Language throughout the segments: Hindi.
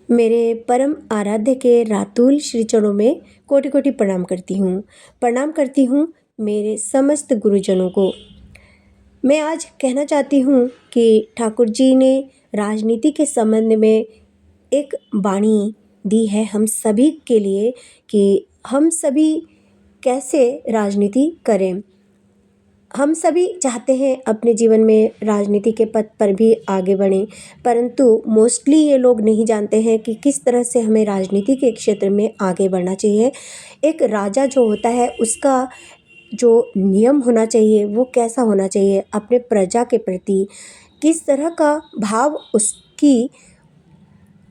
मेरे परम आराध्य के रातुल श्री चरणों में कोटि कोटि प्रणाम करती हूँ। प्रणाम करती हूँ मेरे समस्त गुरुजनों को। मैं आज कहना चाहती हूँ कि ठाकुर जी ने राजनीति के संबंध में एक वाणी दी है हम सभी के लिए कि हम सभी कैसे राजनीति करें। हम सभी चाहते हैं अपने जीवन में राजनीति के पथ पर भी आगे बढ़ें, परंतु मोस्टली ये लोग नहीं जानते हैं कि किस तरह से हमें राजनीति के क्षेत्र में आगे बढ़ना चाहिए। एक राजा जो होता है उसका जो नियम होना चाहिए वो कैसा होना चाहिए, अपने प्रजा के प्रति किस तरह का भाव उसकी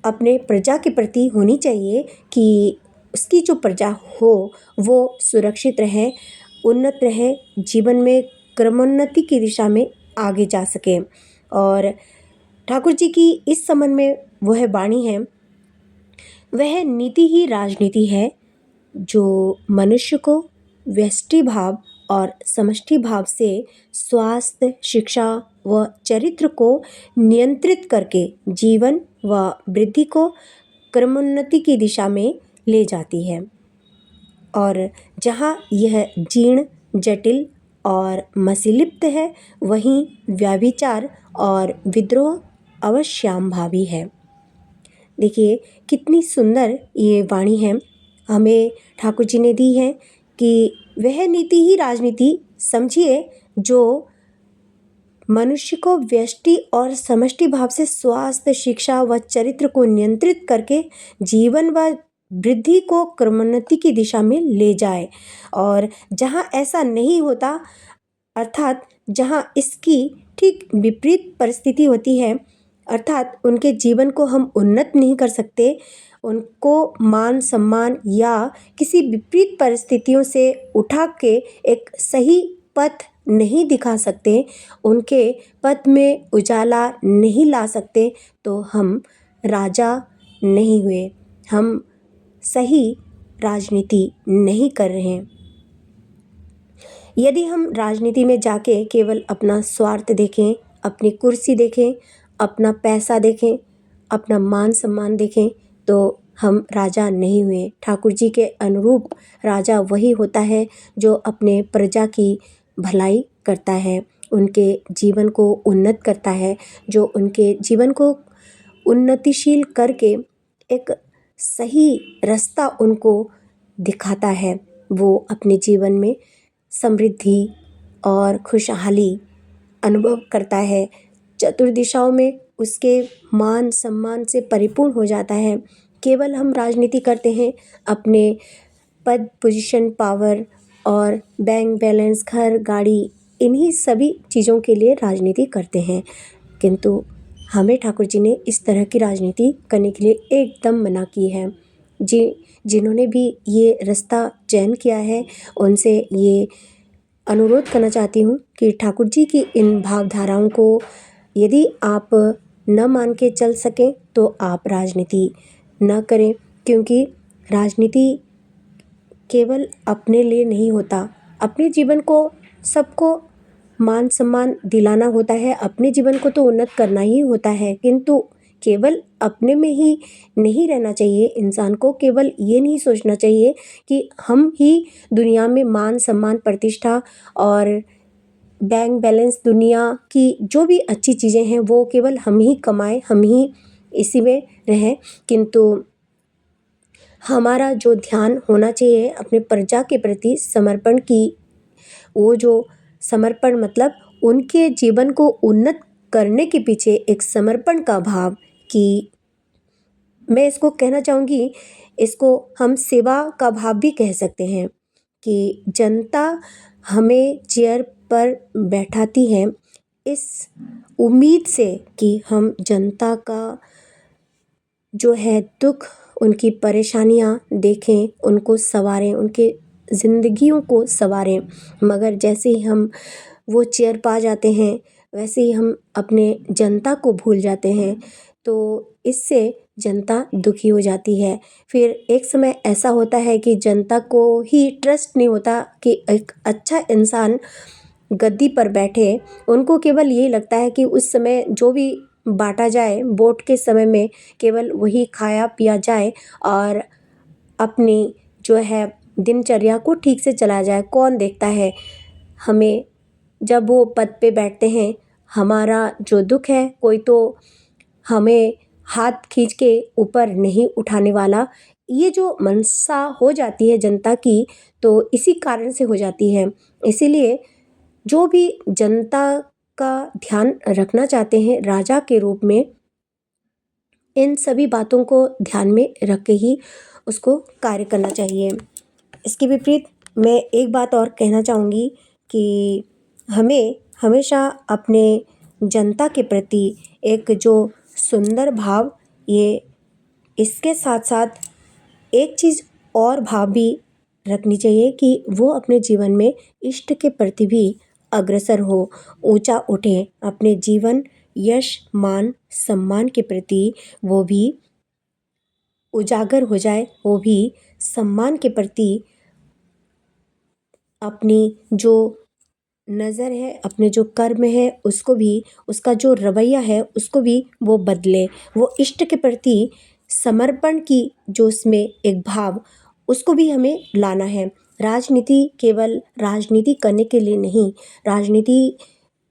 अपने प्रजा के प्रति होनी चाहिए कि उसकी जो प्रजा हो वो सुरक्षित रहे, उन्नत रहे, जीवन में क्रमोन्नति की दिशा में आगे जा सके। और ठाकुर जी की इस संबंध में वह वाणी है, वह नीति ही राजनीति है जो मनुष्य को व्यष्टि भाव और समष्टि भाव से स्वास्थ्य, शिक्षा व चरित्र को नियंत्रित करके जीवन व वृद्धि को क्रमोन्नति की दिशा में ले जाती है। और जहाँ यह जीर्ण, जटिल और मसीलिप्त है, वहीं व्यभिचार और विद्रोह अवश्यंभावी है। देखिए कितनी सुंदर ये वाणी है हमें ठाकुर जी ने दी है कि वह नीति ही राजनीति समझिए जो मनुष्य को व्यष्टि और समष्टि भाव से स्वास्थ्य, शिक्षा व चरित्र को नियंत्रित करके जीवन व वृद्धि को क्रमोन्नति की दिशा में ले जाए। और जहाँ ऐसा नहीं होता, अर्थात जहाँ इसकी ठीक विपरीत परिस्थिति होती है, अर्थात उनके जीवन को हम उन्नत नहीं कर सकते, उनको मान सम्मान या किसी विपरीत परिस्थितियों से उठा के एक सही पथ नहीं दिखा सकते, उनके पथ में उजाला नहीं ला सकते, तो हम राजा नहीं हुए, हम सही राजनीति नहीं कर रहे हैं। यदि हम राजनीति में जाके केवल अपना स्वार्थ देखें, अपनी कुर्सी देखें, अपना पैसा देखें, अपना मान सम्मान देखें, तो हम राजा नहीं हुए। ठाकुर जी के अनुरूप राजा वही होता है जो अपने प्रजा की भलाई करता है, उनके जीवन को उन्नत करता है, जो उनके जीवन को उन्नतिशील करके एक सही रास्ता उनको दिखाता है। वो अपने जीवन में समृद्धि और खुशहाली अनुभव करता है, चतुर्दिशाओं में उसके मान सम्मान से परिपूर्ण हो जाता है। केवल हम राजनीति करते हैं अपने पद, पोजीशन, पावर और बैंक बैलेंस, घर, गाड़ी, इन्हीं सभी चीज़ों के लिए राजनीति करते हैं, किंतु हमें ठाकुर जी ने इस तरह की राजनीति करने के लिए एकदम मना की है। जिन्होंने भी ये रास्ता चयन किया है उनसे ये अनुरोध करना चाहती हूँ कि ठाकुर जी की इन भावधाराओं को यदि आप न मान के चल सकें तो आप राजनीति न करें, क्योंकि राजनीति केवल अपने लिए नहीं होता, अपने जीवन को सबको मान सम्मान दिलाना होता है, अपने जीवन को तो उन्नत करना ही होता है, किंतु केवल अपने में ही नहीं रहना चाहिए। इंसान को केवल ये नहीं सोचना चाहिए कि हम ही दुनिया में मान सम्मान, प्रतिष्ठा और बैंक बैलेंस, दुनिया की जो भी अच्छी चीज़ें हैं वो केवल हम ही कमाएं, हम ही इसी में रहें, किंतु हमारा जो ध्यान होना चाहिए अपने प्रजा के प्रति समर्पण की, वो जो समर्पण मतलब उनके जीवन को उन्नत करने के पीछे एक समर्पण का भाव, कि मैं इसको कहना चाहूँगी, इसको हम सेवा का भाव भी कह सकते हैं कि जनता हमें चेयर पर बैठाती है इस उम्मीद से कि हम जनता का जो है दुख, उनकी परेशानियां देखें, उनको संवारें, उनके ज़िंदगियों को संवारें। मगर जैसे ही हम वो चेयर पा जाते हैं वैसे ही हम अपने जनता को भूल जाते हैं, तो इससे जनता दुखी हो जाती है। फिर एक समय ऐसा होता है कि जनता को ही ट्रस्ट नहीं होता कि एक अच्छा इंसान गद्दी पर बैठे, उनको केवल यही लगता है कि उस समय जो भी बांटा जाए, वोट के समय में केवल वही खाया पिया जाए और अपनी जो है दिनचर्या को ठीक से चलाया जाए। कौन देखता है हमें जब वो पद पे बैठते हैं? हमारा जो दुख है कोई तो हमें हाथ खींच के ऊपर नहीं उठाने वाला। ये जो मनसा हो जाती है जनता की, तो इसी कारण से हो जाती है। इसीलिए जो भी जनता का ध्यान रखना चाहते हैं राजा के रूप में, इन सभी बातों को ध्यान में रख के ही उसको कार्य करना चाहिए। इसके विपरीत मैं एक बात और कहना चाहूँगी कि हमें हमेशा अपने जनता के प्रति एक जो सुंदर भाव, ये इसके साथ साथ एक चीज़ और भाव भी रखनी चाहिए कि वो अपने जीवन में इष्ट के प्रति भी अग्रसर हो, ऊंचा उठे, अपने जीवन यश मान सम्मान के प्रति वो भी उजागर हो जाए, वो भी सम्मान के प्रति अपनी जो नज़र है, अपने जो कर्म है उसको भी, उसका जो रवैया है उसको भी वो बदले। वो इष्ट के प्रति समर्पण की जो उसमें एक भाव, उसको भी हमें लाना है। राजनीति केवल राजनीति करने के लिए नहीं, राजनीति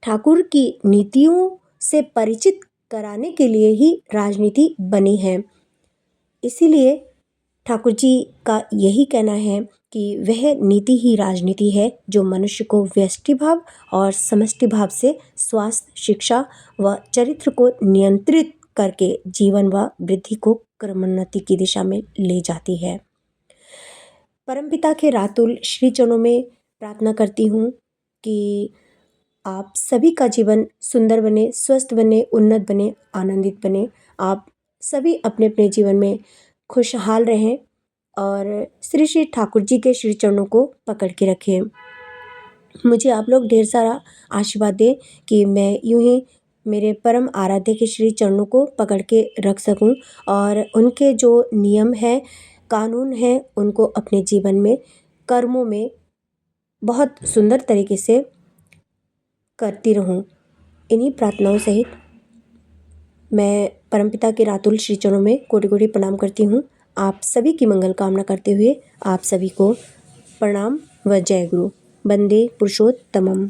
ठाकुर की नीतियों से परिचित कराने के लिए ही राजनीति बनी है। इसीलिए ठाकुर जी का यही कहना है कि वह नीति ही राजनीति है जो मनुष्य को व्यष्टि भाव और समष्टि भाव से स्वास्थ्य, शिक्षा व चरित्र को नियंत्रित करके जीवन व वृद्धि को क्रमोन्नति की दिशा में ले जाती है। परमपिता के रातुल श्री चरणों में प्रार्थना करती हूँ कि आप सभी का जीवन सुंदर बने, स्वस्थ बने, उन्नत बने, आनंदित बने। आप सभी अपने अपने जीवन में खुशहाल रहें और श्री श्री ठाकुर जी के श्री चरणों को पकड़ के रखें। मुझे आप लोग ढेर सारा आशीर्वाद दें कि मैं यूं ही मेरे परम आराध्य के श्री चरणों को पकड़ के रख सकूं और उनके जो नियम हैं, कानून हैं, उनको अपने जीवन में, कर्मों में बहुत सुंदर तरीके से करती रहूं। इन्हीं प्रार्थनाओं सहित मैं परमपिता के रातुल श्री चरणों में कोटि कोटि प्रणाम करती हूँ। आप सभी की मंगल कामना करते हुए आप सभी को प्रणाम व जय गुरु। वंदे पुरुषोत्तमम।